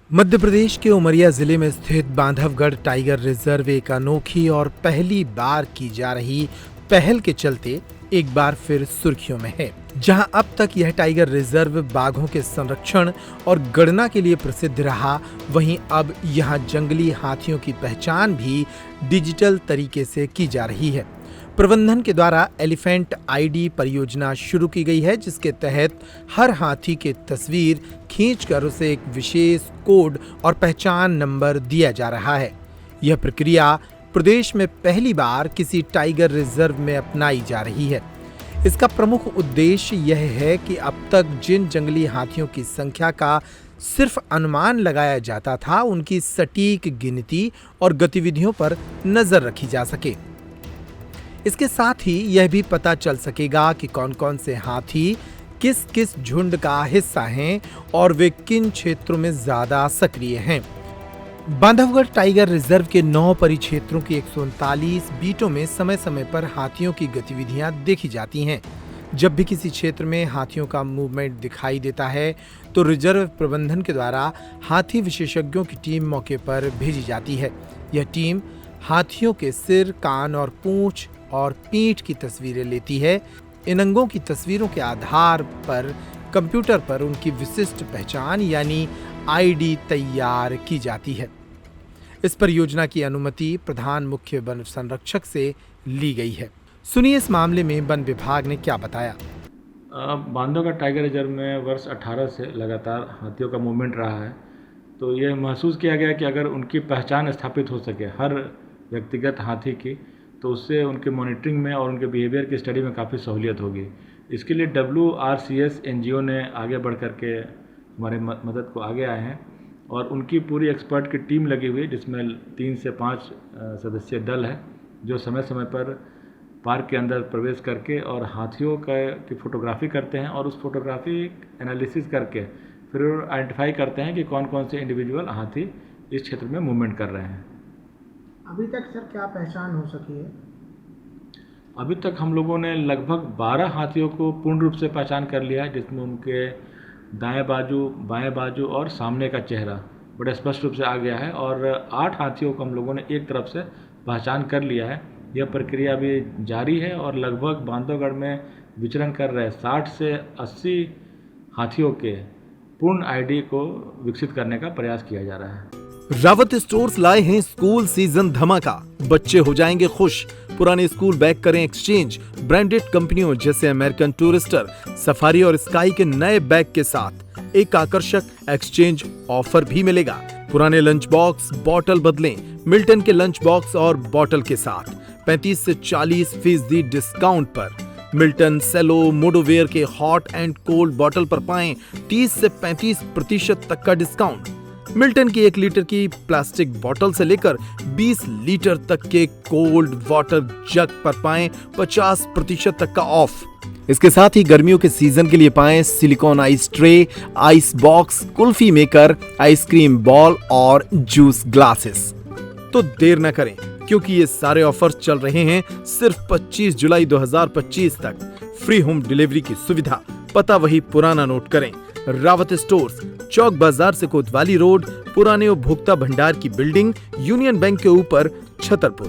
मध्य प्रदेश के उमरिया जिले में स्थित बांधवगढ़ टाइगर रिजर्व एक अनोखी और पहली बार की जा रही पहल के चलते एक बार फिर सुर्खियों में है। जहां अब तक यह टाइगर रिजर्व बाघों के संरक्षण और गणना के लिए प्रसिद्ध रहा, वहीं अब यहां जंगली हाथियों की पहचान भी डिजिटल तरीके से की जा रही है। प्रबंधन के द्वारा एलिफेंट आईडी परियोजना शुरू की गई है, जिसके तहत हर हाथी की तस्वीर खींचकर उसे एक विशेष कोड और पहचान नंबर दिया जा रहा है। यह प्रक्रिया प्रदेश में पहली बार किसी टाइगर रिजर्व में अपनाई जा रही है। इसका प्रमुख उद्देश्य यह है कि अब तक जिन जंगली हाथियों की संख्या का सिर्फ अनुमान लगाया जाता था, उनकी सटीक गिनती और गतिविधियों पर नजर रखी जा सके। इसके साथ ही यह भी पता चल सकेगा कि कौन कौन से हाथी किस किस झुंड का हिस्सा हैं और वे किन क्षेत्रों में ज्यादा सक्रिय हैं। बांधवगढ़ टाइगर रिजर्व के 9 परिक्षेत्रों की 139 बीटों में समय समय पर हाथियों की गतिविधियां देखी जाती हैं। जब भी किसी क्षेत्र में हाथियों का मूवमेंट दिखाई देता है, तो रिजर्व प्रबंधन के द्वारा हाथी विशेषज्ञों की टीम मौके पर भेजी जाती है। यह टीम हाथियों के सिर, कान और पूंछ और पीठ की तस्वीरें लेती है। इन अंगों की तस्वीरों के आधार पर कंप्यूटर पर उनकी विशिष्ट पहचान यानी आईडी तैयार की जाती है। इस परियोजना की अनुमति प्रधान मुख्य वन संरक्षक से ली गई है। सुनिए इस मामले में वन विभाग ने क्या बताया। बांधवगढ़ टाइगर रिजर्व में वर्ष 18 से लगातार हाथियों का मूवमेंट रहा है, तो यह महसूस किया गया कि अगर उनकी पहचान स्थापित हो सके हर व्यक्तिगत हाथी की, तो उससे उनके मॉनिटरिंग में और उनके बिहेवियर की स्टडी में काफ़ी सहूलियत होगी। इसके लिए WRCS NGO ने आगे बढ़ कर के हमारे मदद को आगे आए हैं और उनकी पूरी एक्सपर्ट की टीम लगी हुई है, जिसमें 3 से 5 सदस्यीय दल है, जो समय समय पर पार्क के अंदर प्रवेश करके और हाथियों की फोटोग्राफी करते हैं और उस फोटोग्राफी एनालिसिस करके फिर आइडेंटिफाई करते हैं कि कौन कौन से इंडिविजुअल हाथी इस क्षेत्र में मूवमेंट कर रहे हैं। अभी तक सर क्या पहचान हो सकी है? अभी तक हम लोगों ने लगभग 12 हाथियों को पूर्ण रूप से पहचान कर लिया है, जिसमें उनके दाएं बाजू, बाएं बाजू और सामने का चेहरा बड़े स्पष्ट रूप से आ गया है और 8 हाथियों को हम लोगों ने एक तरफ से पहचान कर लिया है। यह प्रक्रिया अभी जारी है और लगभग बांधवगढ़ में विचरण कर रहे 60 से 80 हाथियों के पूर्ण आईडी को विकसित करने का प्रयास किया जा रहा है। रावत स्टोर्स लाए हैं स्कूल सीजन धमाका। बच्चे हो जाएंगे खुश। पुराने स्कूल बैग करें एक्सचेंज ब्रांडेड कंपनियों जैसे अमेरिकन टूरिस्टर, सफारी और स्काई के नए बैग के साथ एक आकर्षक एक्सचेंज ऑफर भी मिलेगा। पुराने लंच बॉक्स बॉटल बदलें मिल्टन के लंच बॉक्स और बॉटल के साथ 35 से 40% डिस्काउंट पर। मिल्टन, सेलो, मोडोवेयर के हॉट एंड कोल्ड बॉटल पर पाएं 30 से 35% तक का डिस्काउंट। मिल्टन की 1 लीटर की प्लास्टिक बोतल से लेकर 20 लीटर तक के कोल्ड वाटर जग पर पाएं 50% तक का ऑफ। इसके साथ ही गर्मियों के सीजन के लिए पाएं silicon ice tray, ice box, kulfi maker, ice cream ball और जूस ग्लासेस। तो देर न करें, क्योंकि ये सारे ऑफर्स चल रहे हैं सिर्फ 25 जुलाई 2025 तक। फ्री होम डिलीवरी की सुविधा। पता वही पुराना नोट करें। रावत स्टोर्स, चौक बाजार से कोतवाली रोड, पुराने उपभोक्ता भंडार की बिल्डिंग, यूनियन बैंक के ऊपर, छतरपुर।